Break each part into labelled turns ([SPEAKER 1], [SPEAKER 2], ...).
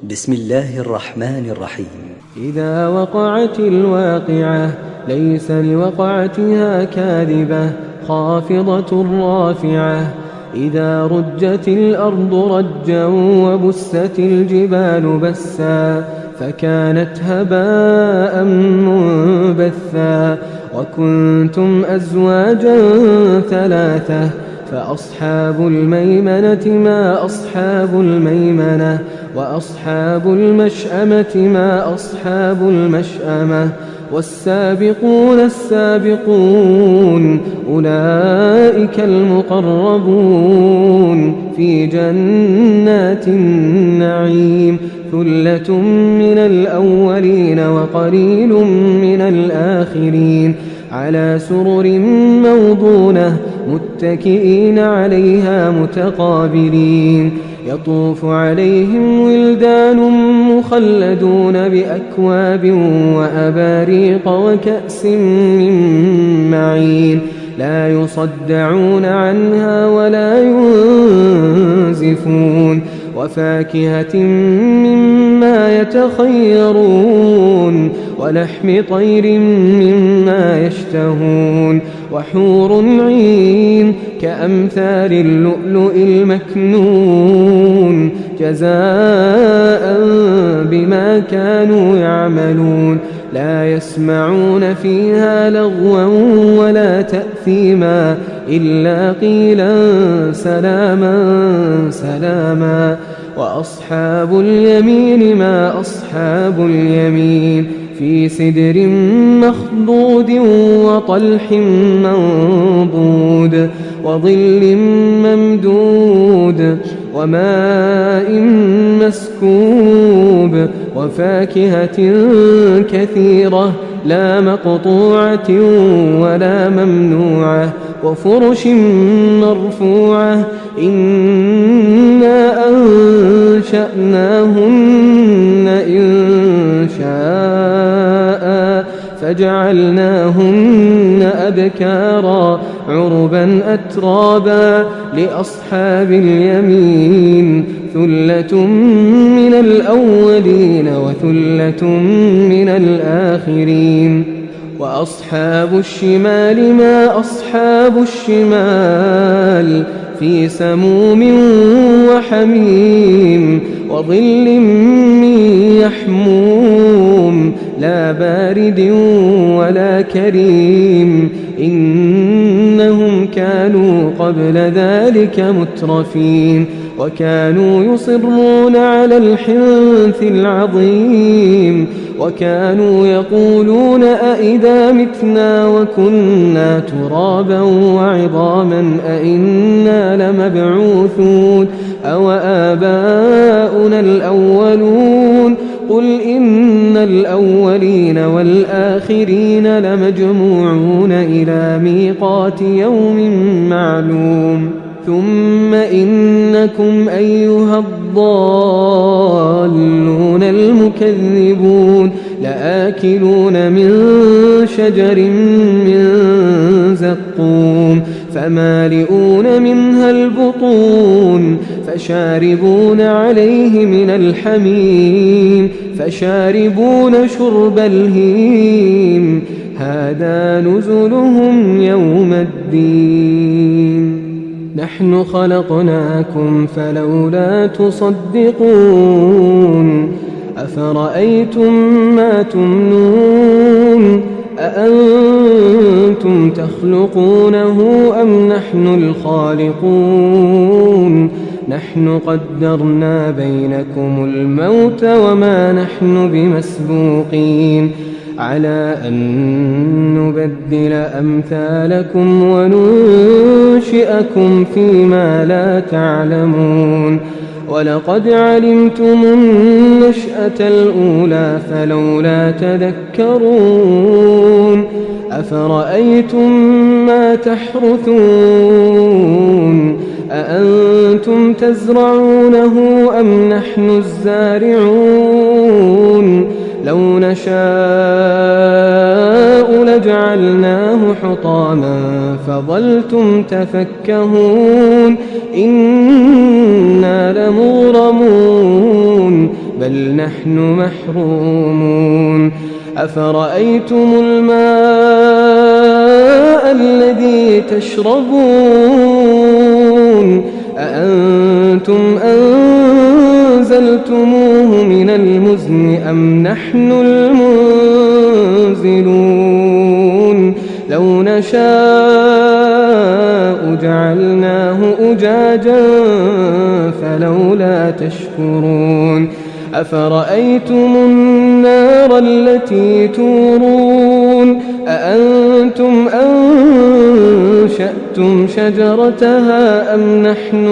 [SPEAKER 1] بسم الله الرحمن الرحيم.
[SPEAKER 2] إذا وقعت الواقعة ليس لوقعتها كاذبة خافضة رافعة. إذا رجت الأرض رجا وبست الجبال بسا فكانت هباء منبثا. وكنتم أزواجا ثلاثة فأصحاب الميمنة ما أصحاب الميمنة وأصحاب المشأمة ما أصحاب المشأمة. والسابقون السابقون أولئك المقربون في جنات النعيم. ثلة من الأولين وقليل من الآخرين على سرر موضونة متكئين عليها متقابلين. يطوف عليهم ولدان مخلدون بأكواب وأباريق وكأس من معين لا يصدعون عنها ولا ينزفون. وفاكهة مما يتخيرون ولحم طير مما يشتهون. وحور عين كأمثال اللؤلؤ المكنون جزاء بما كانوا يعملون. لا يسمعون فيها لغوا ولا تأثيما إلا قيلا سلاما سلاما. وأصحاب اليمين ما أصحاب اليمين في سدر مخضود وطلح منضود وظل ممدود وماء مسكوب. وفاكهة كثيرة لا مقطوعة ولا ممنوعة وفرش مرفوعة. إنا أنشأناهن إنشاء فجعلناهن أبكارا عربا أترابا لأصحاب اليمين. ثلة من الأولين وثلة من الآخرين. وأصحاب الشمال ما أصحاب الشمال في سموم وحميم وظل من يحموم لا بارد ولا كريم. إنهم كانوا قبل ذلك مترفين وكانوا يصرون على الحنث العظيم. وكانوا يقولون أئذا متنا وكنا ترابا وعظاما أئنا لمبعوثون أو آباؤنا الأولون. قل إن الأولين والآخرين لمجموعون إلى ميقات يوم معلوم. ثم إنكم أيها الضالون المكذبون لآكلون من شجر من زقوم فمالئون منها البطون فشاربون عليه من الحميم فشاربون شرب الهيم. هذا نزلهم يوم الدين. نحن خلقناكم فلولا تصدقون. أفرأيتم ما تمنون أأنتم تخلقونه أم نحن الخالقون. نحن قدرنا بينكم الموت وما نحن بمسبوقين على أن نبدل أمثالكم وننشئكم فيما لا تعلمون. ولقد علمتم النشأة الأولى فلولا تذكرون. أفرأيتم ما تحرثون أأنتم تزرعونه أم نحن الزارعون. لو نشاء لجعلناه حطاما فظلتم تفكهون. إنا لمغرمون بل نحن محرومون أفرأيتم الماء الذي تشربون أأنتم أنزلتموه من المزن أم نحن المنزلون لو نشاء جعلناه أجاجا فلولا تشكرون أفرأيتم النار التي تورون أأنتم أنشأتم شجرتها أم نحن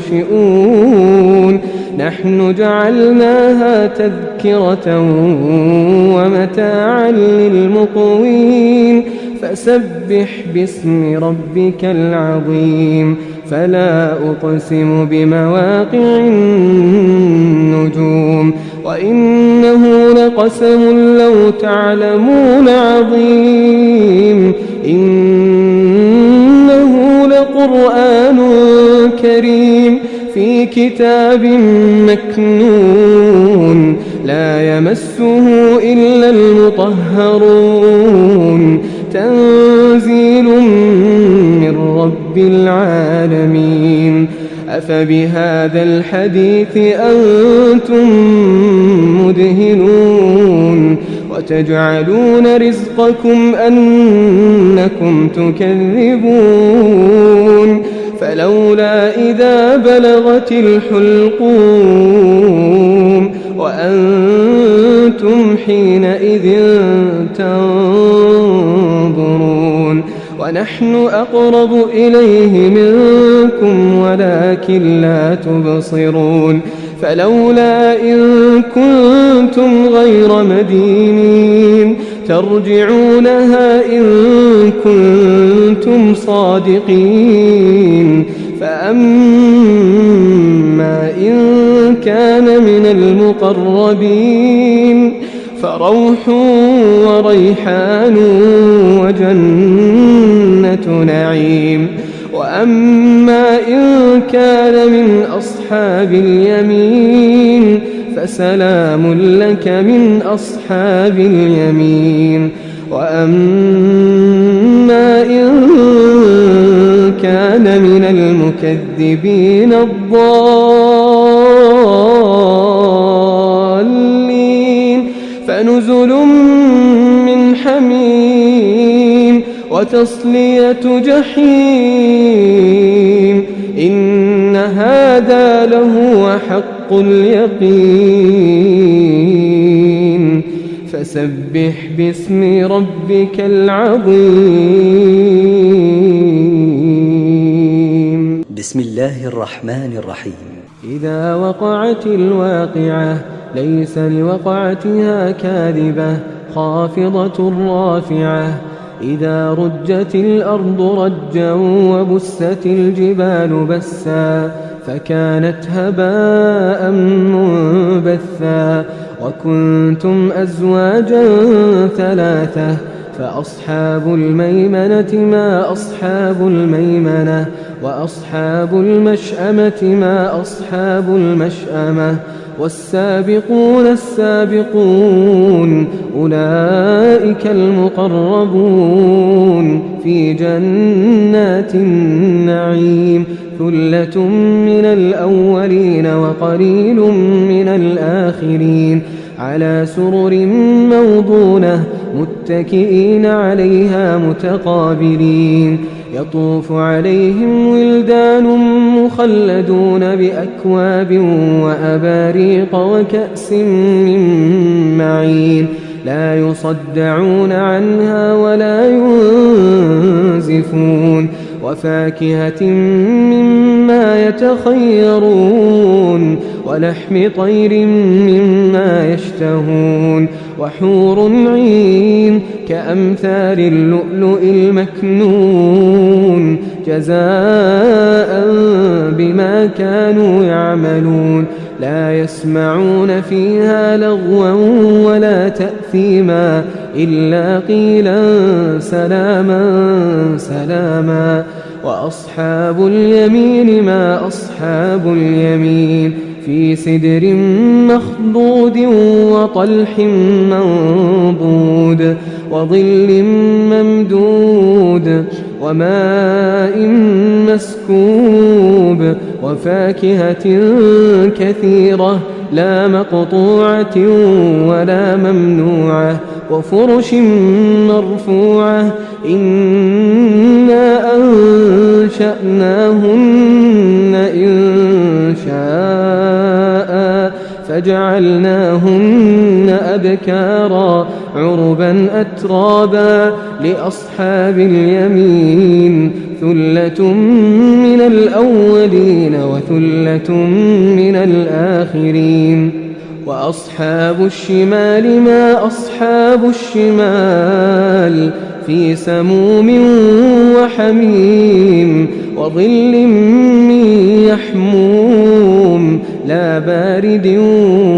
[SPEAKER 2] المنشئون نحن جعلناها تذكرة ومتاعا للمقوين فسبح باسم ربك العظيم فلا أقسم بمواقع النجوم وإنه لقسم لو تعلمون عظيم إنه لقرآن كريم في كتاب مكنون لا يمسه إلا المطهرون تنزيل من رب العالمين أفبهذا الحديث أنتم مدهنون وتجعلون رزقكم أنكم تكذبون فلولا إذا بلغت الحلقوم وأنتم حينئذ تنظرون ونحن أقرب إليه منكم ولكن لا تبصرون فلولا إن كنتم غير مدينين ترجعونها إن كنتم صادقين فأما إن كان من المقربين فروح وريحان وجنة نعيم وأما إن كان من أصحاب اليمين فسلام لك من أصحاب اليمين وأما إن كان من المكذبين الضالين فنزل من حميم وتصلية جحيم إن هذا لهو حق اليقين فسبح باسم ربك العظيم
[SPEAKER 1] بسم الله الرحمن الرحيم
[SPEAKER 2] إذا وقعت الواقعة ليس لوقعتها كاذبة خافضة رافعة إذا رجت الأرض رجا وبست الجبال بسا فكانت هباء منبثا وكنتم أزواجا ثلاثة فأصحاب الميمنة ما أصحاب الميمنة وأصحاب المشأمة ما أصحاب المشأمة والسابقون السابقون أولئك المقربون في جنات النعيم ثلة من الأولين وقليل من الآخرين على سرر موضونة متكئين عليها متقابلين يطوف عليهم ولدان مخلدون بأكواب وأباريق وكأس من معين لا يصدعون عنها ولا ينزفون وفاكهة مما يتخيرون ولحم طير مما يشتهون وحور عين كأمثال اللؤلؤ المكنون جزاء بما كانوا يعملون لا يسمعون فيها لغوا ولا تأثيما إلا قيلا سلاما سلاما وأصحاب اليمين ما أصحاب اليمين في سدر مخضود وطلح منضود وظل ممدود وماء مسكوب وفاكهة كثيرة لا مقطوعة ولا ممنوعة وفرش مرفوعة إنا أنشأناهن إنشاء فجعلناهن أبكارا عربا أترابا لأصحاب اليمين ثلة من الأولين وثلة من الآخرين وأصحاب الشمال ما أصحاب الشمال في سموم وحميم وظل من يحموم لا بارد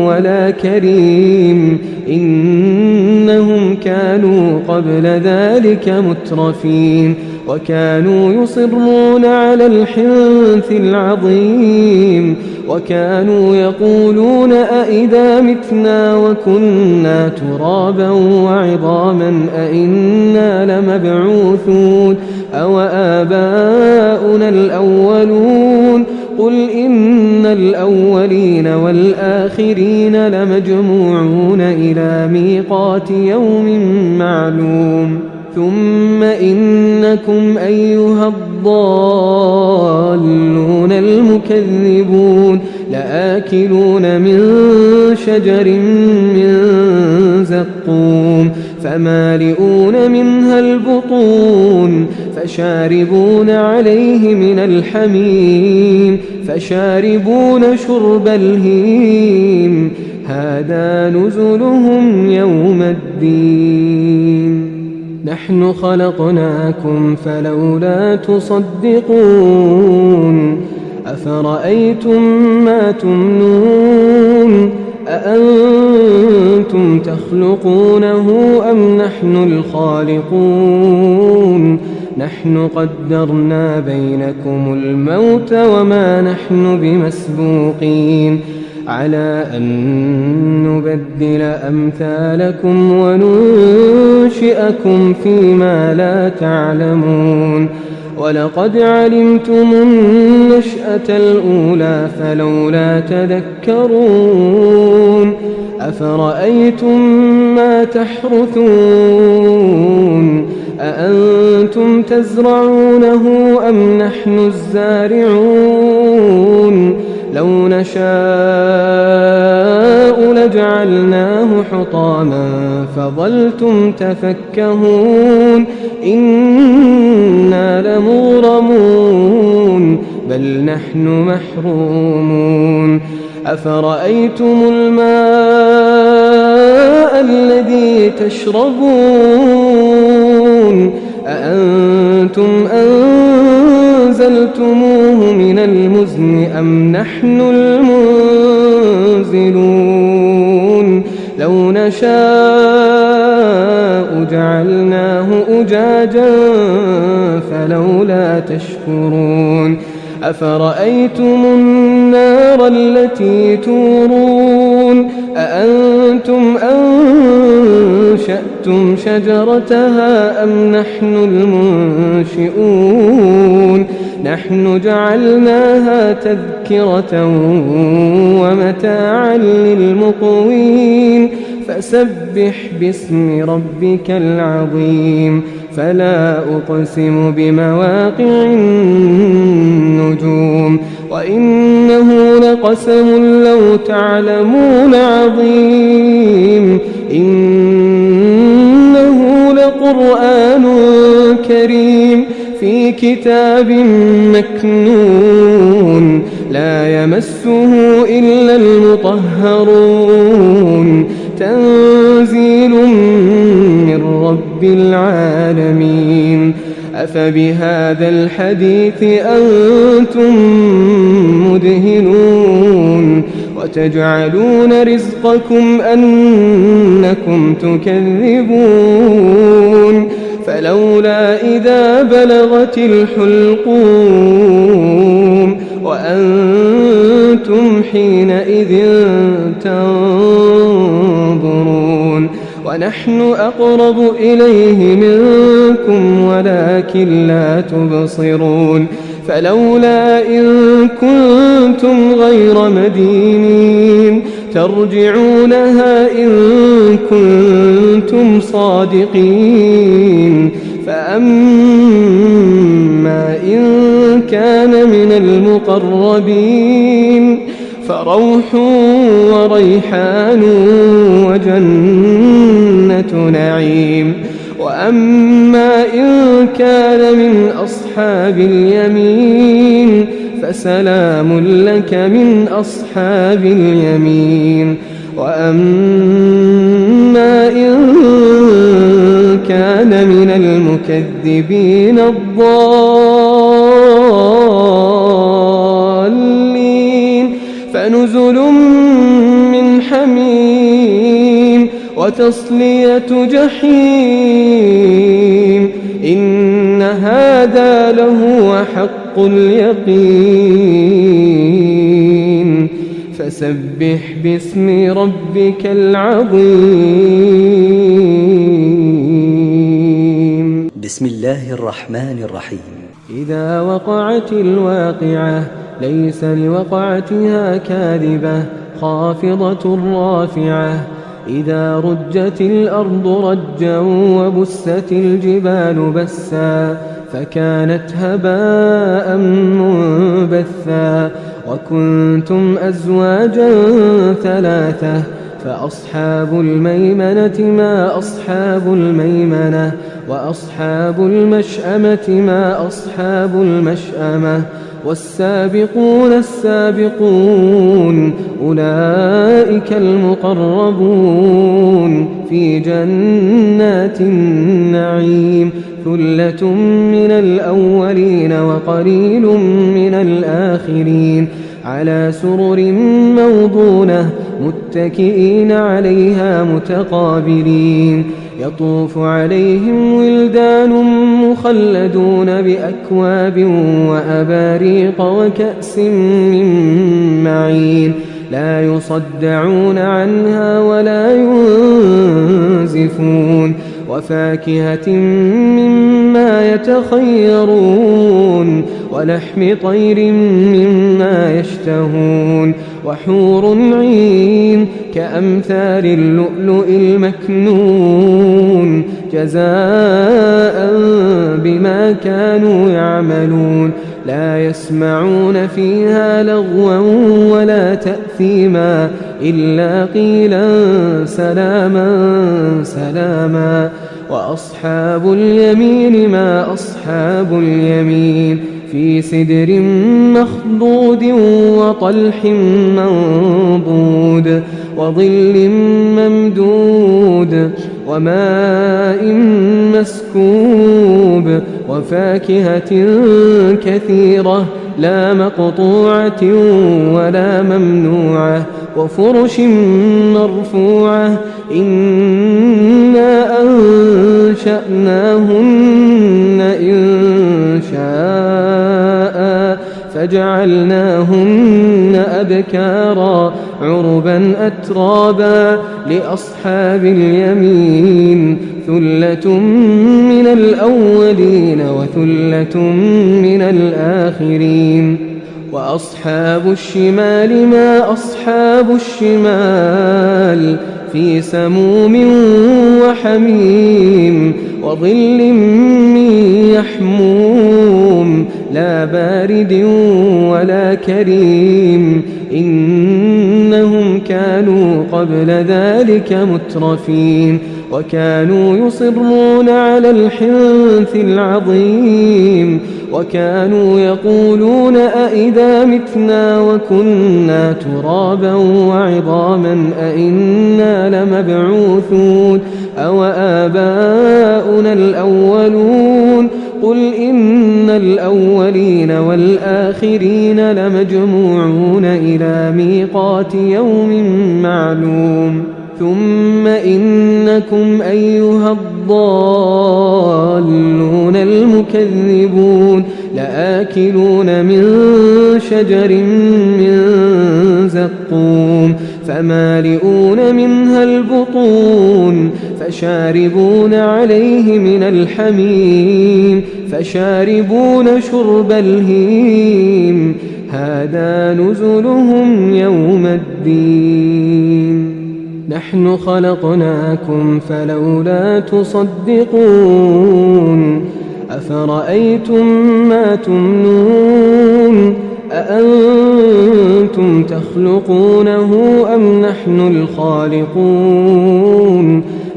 [SPEAKER 2] ولا كريم إنهم كانوا قبل ذلك مترفين وكانوا يصرون على الحنث العظيم وكانوا يقولون أئذا متنا وكنا ترابا وعظاما أئنا لمبعوثون أو آباؤنا الأولون قل إن الأولين والآخرين لمجموعون إلى ميقات يوم معلوم ثم إنكم أيها الضالون المكذبون لآكلون من شجر من زقوم فمالئون منها البطون فشاربون عليه من الحميم فشاربون شرب الهيم هذا نزلهم يوم الدين نحن خلقناكم فلولا تصدقون أفرأيتم ما تمنون أأنتم تخلقونه أم نحن الخالقون نحن قدرنا بينكم الموت وما نحن بمسبوقين على أن نبدل أمثالكم وننشئكم فيما لا تعلمون ولقد علمتم النشأة الأولى فلولا تذكرون أفرأيتم ما تحرثون أأنتم تزرعونه أم نحن الزارعون لو نشاء لجعلناه حطاما فظلتم تفكهون إنا لمغرمون بل نحن محرومون أفرأيتم الماء الذي تشربون أأنتم أنزلتموه من المزن أم نحن المنزلون لو نشاء جعلناه أجاجا فلولا تشكرون أفرأيتم النار التي تورون أأنتم أنشأتم شجرتها أم نحن المنشئون نحن جعلناها تذكرة ومتاعا للمقوين فسبح باسم ربك العظيم فلا أقسم بمواقع النجوم وإنه لقسم لو تعلمون عظيم إنه لقرآن كريم في كتاب مكنون لا يمسه إلا المطهرون تنزيل من رب العالمين أفبهذا الحديث أنتم مدهنون وتجعلون رزقكم أنكم تكذبون فلولا إذا بلغت الحلقوم وأنتم حينئذ تنظرون ونحن أقرب إليه منكم ولكن لا تبصرون فلولا إن كنتم غير مدينين ترجعونها إن كنتم صادقين فأما إن كان من المقربين فروح وريحان وجنة نعيم وأما إن كان من أصحاب اليمين فسلام لك من أصحاب اليمين وأما إن كان من المكذبين الضالين فنزل من حميم وتصلية جحيم إن هذا لهو حق اليقين فسبح باسم ربك العظيم
[SPEAKER 1] بسم الله الرحمن الرحيم
[SPEAKER 2] إذا وقعت الواقعة ليس لوقعتها كاذبة خافضة رافعة إذا رجت الأرض رجا وبست الجبال بسا فكانت هباء منبثا وكنتم أزواجا ثلاثة فأصحاب الميمنة ما أصحاب الميمنة وأصحاب المشأمة ما أصحاب المشأمة والسابقون السابقون أولئك المقربون في جنات النعيم ثلة من الأولين وقليل من الآخرين على سرر موضونة متكئين عليها متقابلين يطوف عليهم ولدان مخلدون بأكواب وأباريق وكأس من معين لا يصدعون عنها ولا ينزفون وفاكهة مما يتخيرون ولحم طير مما يشتهون وحور عين كأمثال اللؤلؤ المكنون جزاء بما كانوا يعملون لا يسمعون فيها لغوا ولا تأثيما إلا قيلا سلاما سلاما وأصحاب اليمين ما أصحاب اليمين في سدر مخضود وطلح منضود وظل ممدود وماء مسكوب وفاكهة كثيرة لا مقطوعة ولا ممنوعة وفرش مرفوعة إنا أنشأناهن إنشاء فجعلناهن أبكارا عربا أترابا لأصحاب اليمين ثلة من الأولين وثلة من الآخرين وأصحاب الشمال ما أصحاب الشمال في سموم وحميم وظل من يحموم لا بارد ولا كريم إنهم كانوا قبل ذلك مترفين وكانوا يصرون على الحنث العظيم وكانوا يقولون أئذا متنا وكنا ترابا وعظاما أئنا لمبعوثون أو آباؤنا الأولون قل إن الأولين والآخرين لمجموعون إلى ميقات يوم معلوم ثم إنكم أيها الضالون المكذبون لآكلون من شجر من زقوم فمالئون منها البطون فشاربون عليه من الحميم فشاربون شرب الهيم هذا نزلهم يوم الدين نحن خلقناكم فلولا تصدقون أفرأيتم ما تمنون أأنتم تخلقونه أم نحن الخالقون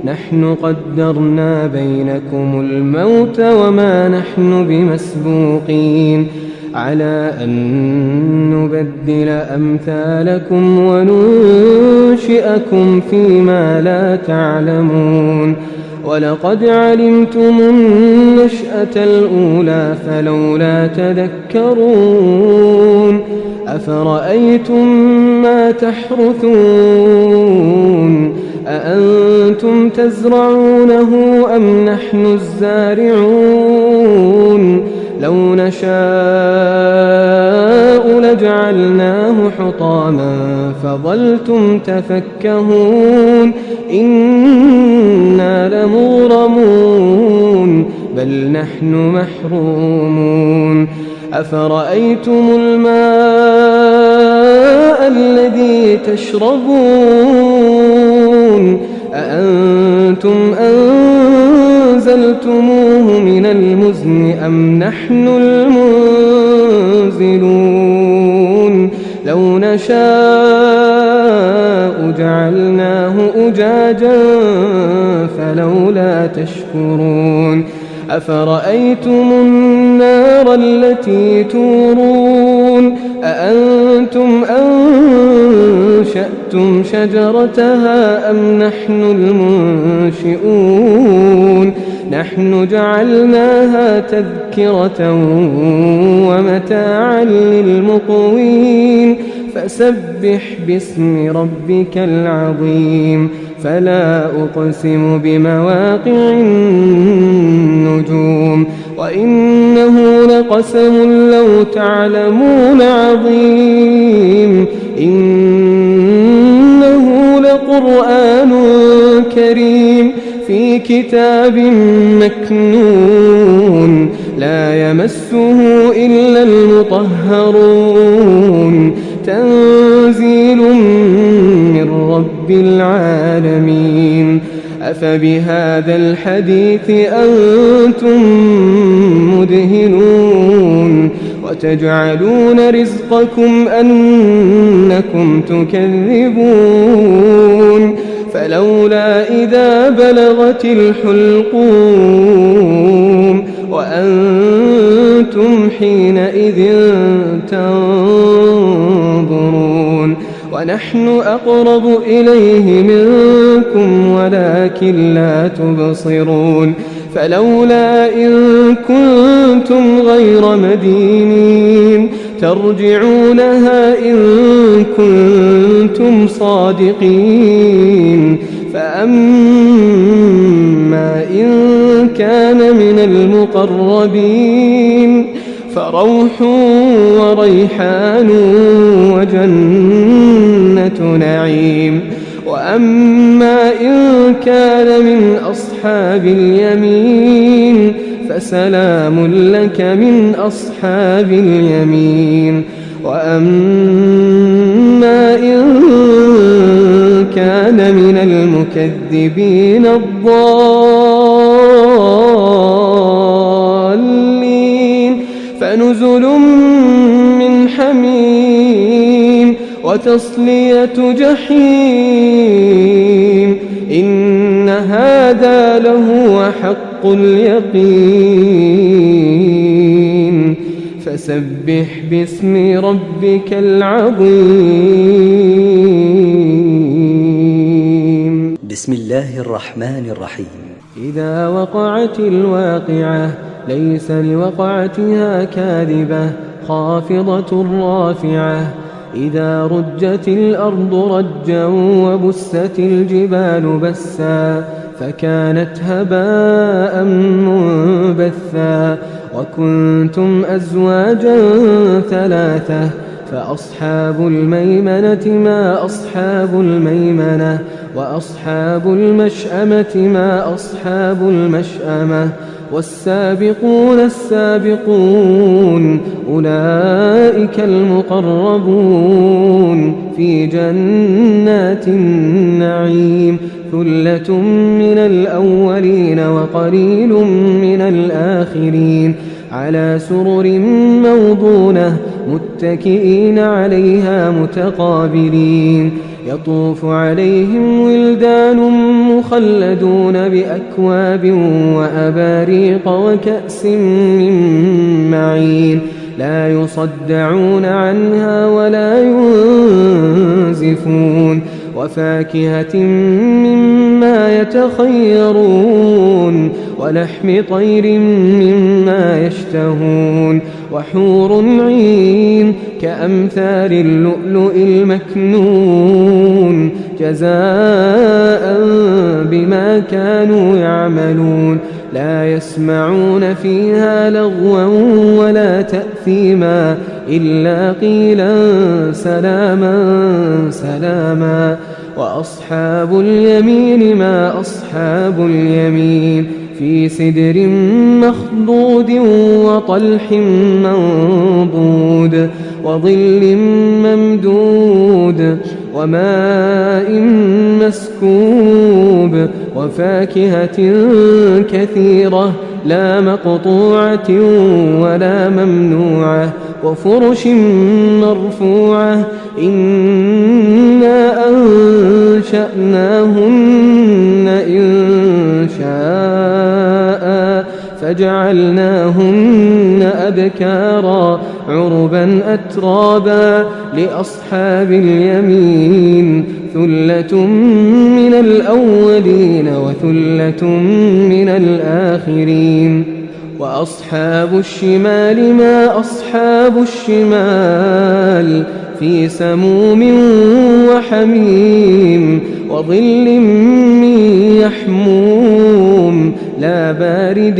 [SPEAKER 2] نحن قدرنا بينكم الموت وما نحن بمسبوقين على أن نبدل أمثالكم وننشئكم فيما لا تعلمون ولقد علمتم النشأة الأولى فلولا تذكرون أفرأيتم ما تحرثون أأنتم تزرعونه أم نحن الزارعون لو نشاء لجعلناه حطاما فظلتم تفكهون إنا لمغرمون بل نحن محرومون أفرأيتم الماء الذي تشربون أأنتم أنزلتموه من المزن أم نحن المنزلون لو نشاء جعلناه أجاجا فلولا تشكرون أفرأيتم النار التي تورون أأنتم أنشأتم شجرتها أم نحن المنشئون نحن جعلناها تذكرة ومتاعا للمقوين فسبح باسم ربك العظيم فلا أقسم بمواقع النجوم وإنه لقسم لو تعلمون عظيم إنه لقرآن كريم في كتاب مكنون لا يمسه إلا المطهرون تنزيل من رب العالمين أفبهذا الحديث أنتم مدهنون وتجعلون رزقكم أنكم تكذبون فلولا إذا بلغت الحلقوم وأنتم حينئذ تنظرون ونحن أقرب إليه منكم ولكن لا تبصرون فلولا إن كنتم غير مدينين ترجعونها إن كنتم صادقين فأما إن كان من المقربين فروح وريحان وجنة نعيم وأما إن كان من أصحاب اليمين فسلام لك من أصحاب اليمين وأما إن كان من المكذبين الضالين فنزل من حميم وتصلية جحيم إن هذا لهو حق اليقين فسبح باسم ربك العظيم
[SPEAKER 1] بسم الله الرحمن الرحيم
[SPEAKER 2] إذا وقعت الواقعة ليس لوقعتها كاذبة خافضة رافعة إذا رجت الأرض رجا وبست الجبال بسا فكانت هباء منبثا وكنتم أزواجا ثلاثة فأصحاب الميمنة ما أصحاب الميمنة وأصحاب المشأمة ما أصحاب المشأمة والسابقون السابقون أولئك المقربون في جنات النعيم ثلة من الأولين وقليل من الآخرين على سرر موضونة متكئين عليها متقابلين يطوف عليهم ولدان مخلدون بأكواب وأباريق وكأس من معين لا يصدعون عنها ولا ينزفون وفاكهة مما يتخيرون ولحم طير مما يشتهون وحور عين كأمثال اللؤلؤ المكنون جزاء بما كانوا يعملون لا يسمعون فيها لغوا ولا تأثيما إلا قيلا سلاما سلاما وأصحاب اليمين ما أصحاب اليمين في سدر مخضود وطلح منضود وظل ممدود وماء مسكوب وفاكهة كثيرة لا مقطوعة ولا ممنوعة وفرش مرفوعة إنا أنشأناهن إنشاء فجعلناهن أبكارا عربا أترابا لأصحاب اليمين ثلة من الأولين وثلة من الآخرين وأصحاب الشمال ما أصحاب الشمال في سموم وحميم وظل من يحموم لا بارد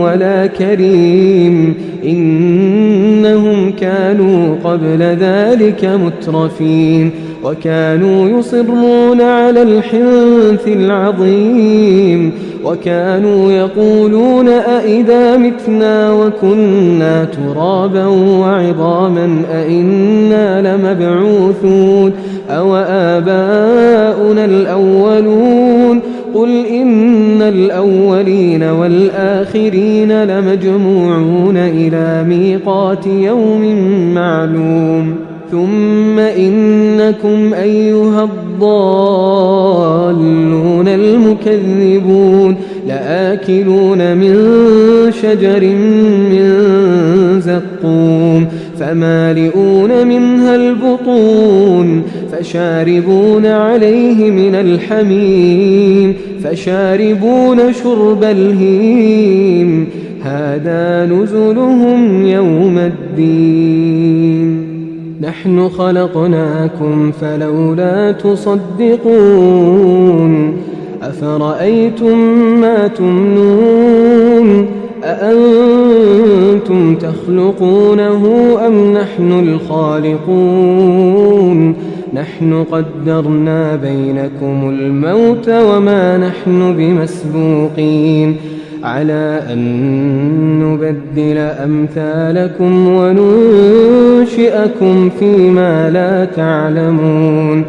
[SPEAKER 2] ولا كريم إنهم كانوا قبل ذلك مترفين وكانوا يصرون على الحنث العظيم وكانوا يقولون أئذا متنا وكنا ترابا وعظاما أئنا لمبعوثون أو آباؤنا الأولون قل إن الأولين والآخرين لمجموعون إلى ميقات يوم معلوم ثم إنكم أيها الضالون المكذبون لآكلون من شجر من زقوم فمالئون منها البطون فشاربون عليه من الحميم فشاربون شرب الهيم هذا نزلهم يوم الدين نحن خلقناكم فلولا تصدقون أفرأيتم ما تمنون أأنتم تخلقونه أم نحن الخالقون نحن قدرنا بينكم الموت وما نحن بمسبوقين على أن نبدل أمثالكم وننشئكم فيما لا تعلمون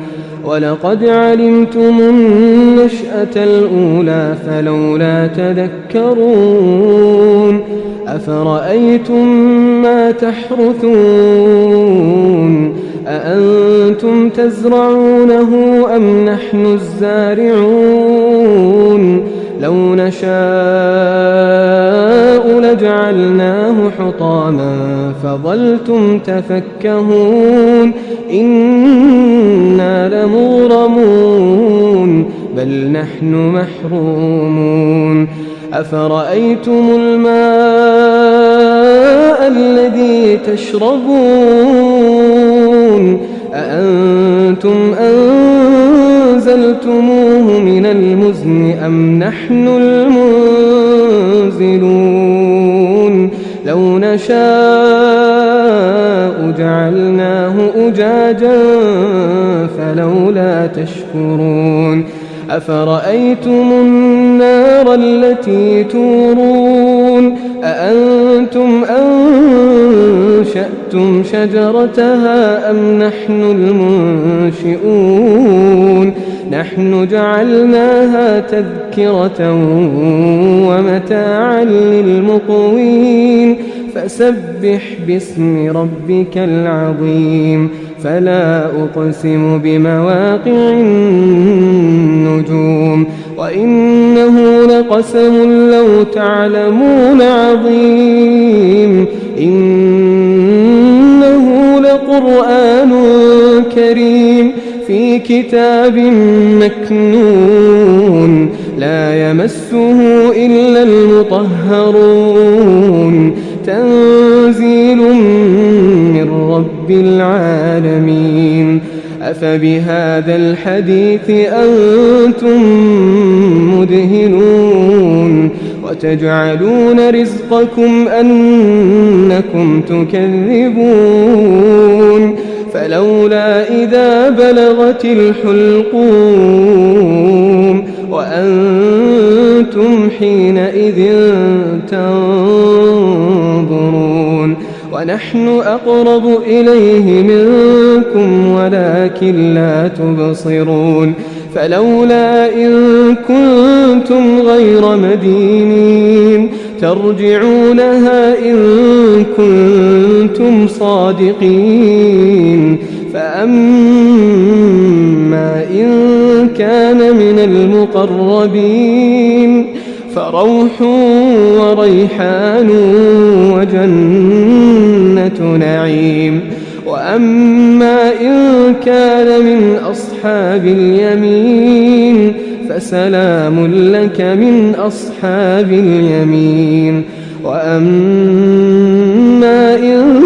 [SPEAKER 2] ولقد علمتم النشأة الأولى فلولا تذكرون أفرأيتم ما تحرثون أأنتم تزرعونه أم نحن الزارعون لو نشاء لجعلناه حطاما فظلتم تفكهون إنا لمغرمون بل نحن محرومون أفرأيتم الماء الذي تشربون أأنتم أنزلتموه من المزن أم نحن المنزلون لو نشاء جعلناه أجاجا فلولا تشكرون أفرأيتم النار التي تورون أأنتم أنشأتم شجرتها أم نحن المنشئون نحن جعلناها تذكرة ومتاعا للمقوين فسبح باسم ربك العظيم فلا أقسم بمواقع النجوم وإنه لقسم لو تعلمون عظيم إنه لقرآن كريم في كتاب مكنون لا يمسه إلا المطهرون تنزيل من رب العالمين أفبهذا الحديث أنتم مدهنون وتجعلون رزقكم أنكم تكذبون فلولا إذا بلغت الحلقوم وأنتم حينئذ تنظرون ونحن أقرب إليه منكم ولكن لا تبصرون فلولا إن كنتم غير مدينين ترجعونها إن كنتم صادقين فأما إن كان من المقربين فروح وريحان وجنة نعيم وأما إن كان من أصحاب اليمين فسلام لك من أصحاب اليمين وأما إن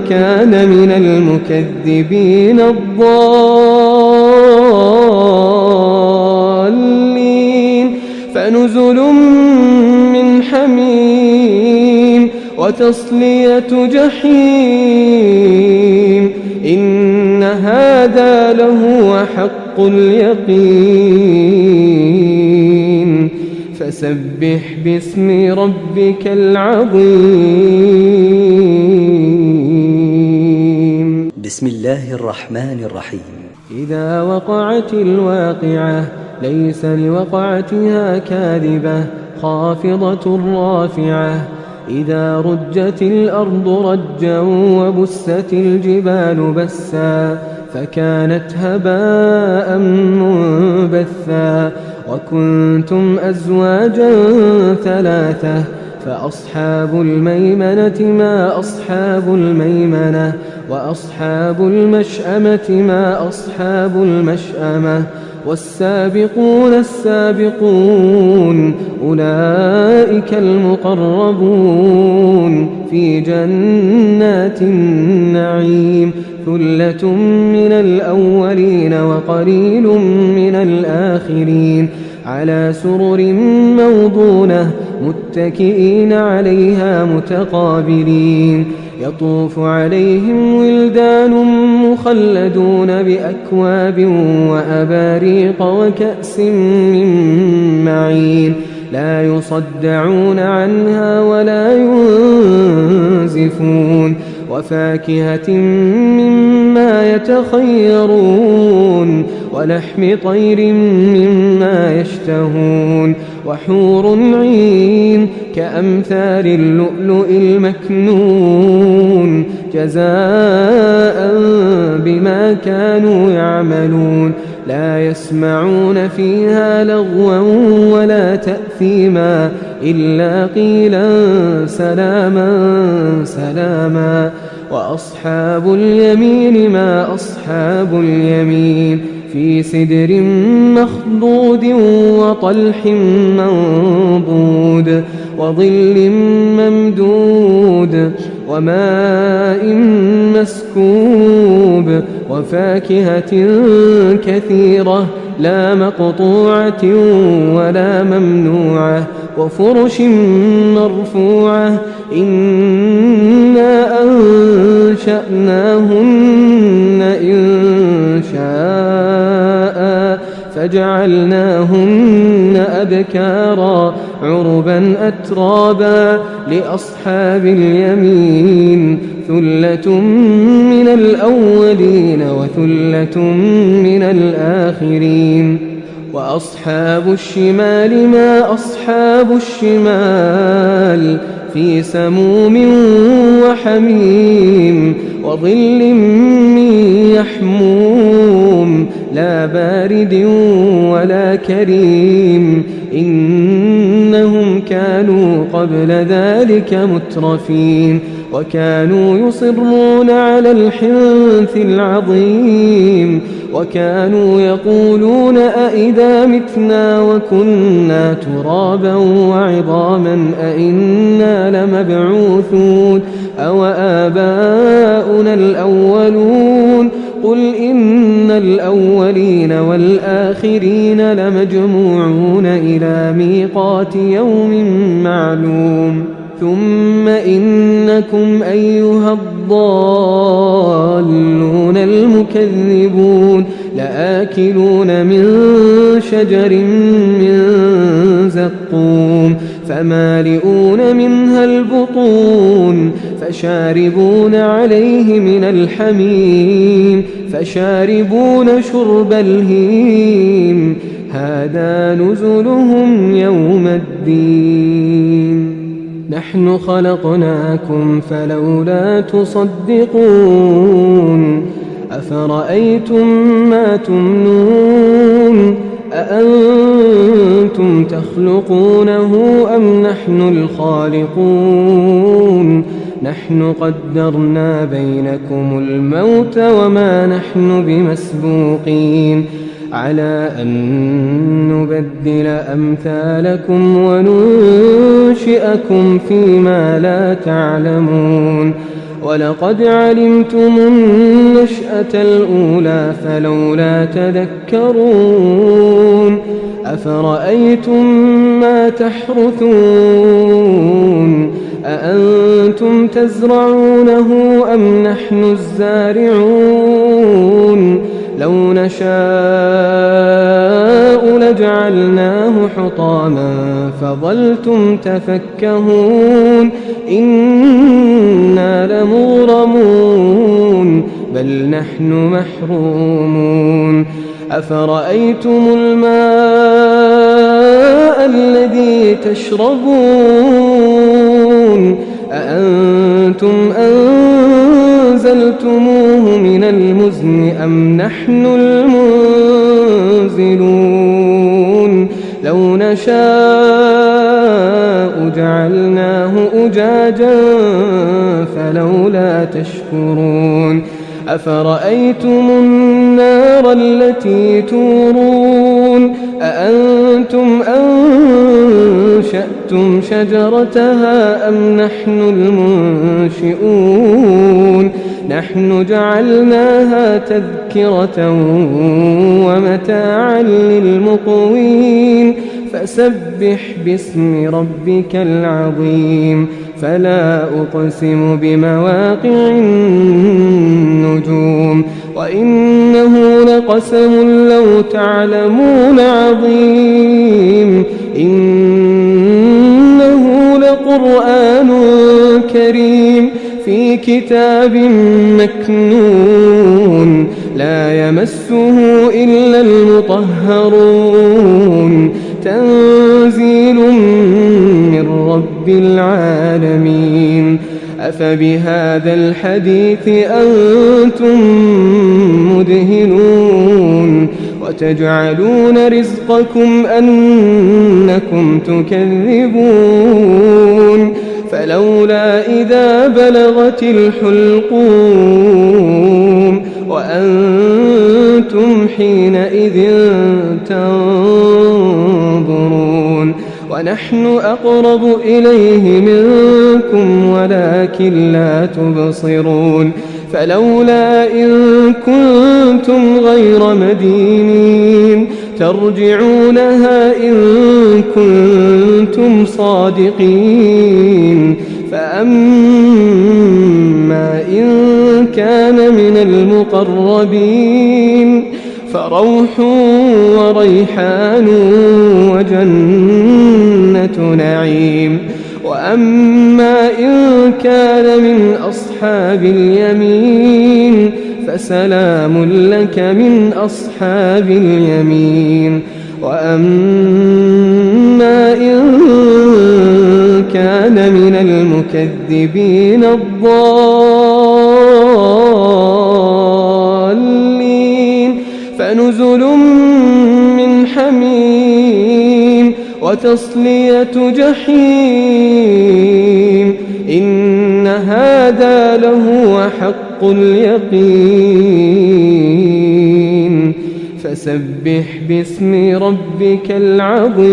[SPEAKER 2] كان من المكذبين الضالين فنزل من حميم وتصلية جحيم إن هذا لهو حق اليقين فسبح باسم ربك العظيم
[SPEAKER 1] بسم الله الرحمن الرحيم
[SPEAKER 2] إذا وقعت الواقعة ليس لوقعتها كاذبة خافضة رافعة إذا رجت الأرض رجا وبست الجبال بسا فكانت هباء منبثا وكنتم أزواجا ثلاثة فأصحاب الميمنة ما أصحاب الميمنة وأصحاب المشأمة ما أصحاب المشأمة والسابقون السابقون أولئك المقربون في جنات النعيم ثلة من الأولين وقليل من الآخرين على سرر موضونة متكئين عليها متقابلين يطوف عليهم ولدان مخلدون بأكواب وأباريق وكأس من معين لا يصدعون عنها ولا ينزفون وفاكهة مما يتخيرون ولحم طير مما يشتهون وحور عين كأمثال اللؤلؤ المكنون جزاء بما كانوا يعملون لا يسمعون فيها لغوا ولا تأثيما إلا قيلا سلاما سلاما وأصحاب اليمين ما أصحاب اليمين في سدر مخضود وطلح منضود وظل ممدود وماء مسكوب وفاكهة كثيرة لا مقطوعة ولا ممنوعة وفرش مرفوعة إنا أنشأناهن إنشاء فجعلناهن أبكارا عربا أترابا لأصحاب اليمين ثلة من الأولين وثلة من الآخرين وأصحاب الشمال ما أصحاب الشمال في سموم وحميم وظل من يحموم لا بارد ولا كريم إنهم كانوا قبل ذلك مترفين وكانوا يصرون على الحنث العظيم وكانوا يقولون أئذا متنا وكنا ترابا وعظاما أئنا لمبعوثون أو آباؤنا الأولون قل إن الأولين والآخرين لمجموعون إلى ميقات يوم معلوم ثم إنكم أيها الضالون المكذبون لآكلون من شجر من زقوم فمالئون منها البطون فشاربون عليه من الحميم فشاربون شرب الهيم هذا نزلهم يوم الدين نحن خلقناكم فلولا تصدقون أفرأيتم ما تمنون أأنتم تخلقونه أم نحن الخالقون نحن قدرنا بينكم الموت وما نحن بمسبوقين على أن نبدل أمثالكم وننشئكم فيما لا تعلمون ولقد علمتم النشأة الأولى فلولا تذكرون أفرأيتم ما تحرثون أأنتم تزرعونه أم نحن الزارعون لو نشاء لجعلناه حطاما فظلتم تفكهون إنا لمغرمون بل نحن محرومون أفرأيتم الماء الذي تشربون أأنتم أنزلتموه من المزن أم نحن المنزلون لو نشاء جعلناه أجاجا فلولا تشكرون أفرأيتم النار التي تورون أأنتم أنشأتم شجرتها أم نحن المنشئون نحن جعلناها تذكرة ومتاعا للمقوين فسبح باسم ربك العظيم فلا أقسم بمواقع النجوم وإنه لقسم لو تعلمون عظيم إنه لقرآن كريم في كتاب مكنون لا يمسه إلا المطهرون تنزيل من رب العالمين أفبهذا الحديث أنتم مدهنون وتجعلون رزقكم أنكم تكذبون فلولا إذا بلغت الحلقوم وأنتم حينئذ تنظرون ونحن أقرب إليه منكم ولكن لا تبصرون فلولا إن كنتم غير مدينين ترجعونها إن كنتم صادقين فأما إن كان من المقربين فروح وريحان وجنة نعيم وأما إن كان من أصحاب اليمين فسلام لك من أصحاب اليمين وأما إن كان من المكذبين الضالين فنزل من حميم وتصلية جحيم إن هذا لهو حق اليقين فسبح باسم ربك العظيم